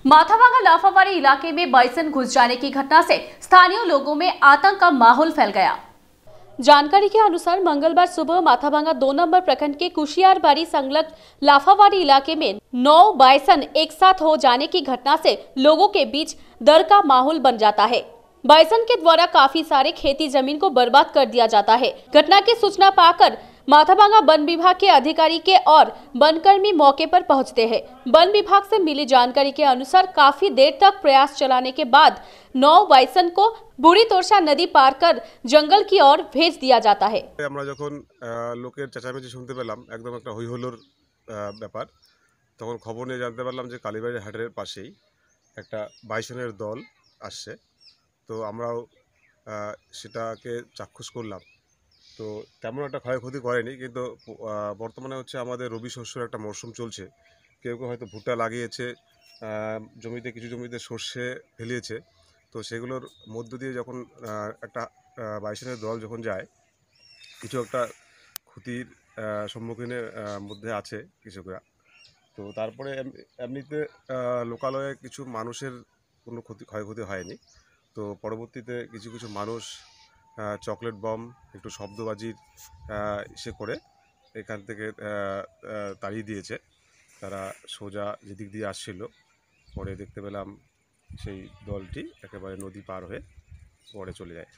माथाभांगा लाफावारी इलाके में बाइसन घुस जाने की घटना से स्थानीय लोगों में आतंक का माहौल फैल गया। जानकारी के अनुसार मंगलवार सुबह माथाभांगा 2 नंबर प्रखंड के कुशियारबाड़ी संलग्न लाफावारी इलाके में 9 बाइसन एक साथ हो जाने की घटना से लोगों के बीच डर का माहौल बन जाता है। बाइसन के द्वारा काफी सारे खेती जमीन को बर्बाद कर दिया जाता है। घटना की सूचना पाकर माथाभांगा वन विभाग के अधिकारी के और वनकर्मी मौके पर पहुंचते हैं। वन विभाग से मिली जानकारी के अनुसार काफी देर तक प्रयास चलाने के बाद 9 बाइसन को बुरी तोरसा नदी पार कर जंगल की ओर भेज दिया जाता है। আমরা যখন লোকের চেঁচামেচি শুনতে পেলাম, একদম একটা হইহুল্লোড় ব্যাপার, তখন খবর নিয়ে জানতে পারলাম যে কালীবাড়ি হাটের পাশেই একটা বাইসনের দল আসছে। তো আমরাও সেটাকে চাক্ষুষ করলাম। তো তেমন একটা ক্ষয়ক্ষতি করেনি, কিন্তু বর্তমানে হচ্ছে আমাদের রবি শস্যের একটা মরশুম চলছে। কেউ কেউ হয়তো ভুট্টা লাগিয়েছে, জমিতে কিছু জমিতে সর্ষে ফেলিয়েছে। তো সেগুলোর মধ্য দিয়ে যখন একটা বাইসনের দল যখন যায়, কিছু একটা ক্ষতির সম্মুখীনের মধ্যে আছে কৃষকরা। তো তারপরে এমনিতে লোকালয়ে কিছু মানুষের কোনো ক্ষয়ক্ষতি হয়নি। তো পরবর্তীতে কিছু কিছু মানুষ চকলেট বম, একটু শব্দবাজির ইসে করে এখান থেকে তাড়িয়ে দিয়েছে। তারা সোজা যেদিক দিয়ে আসছিল, পরে দেখতে পেলাম সেই দলটি একেবারে নদী পার হয়ে পরে চলে যায়।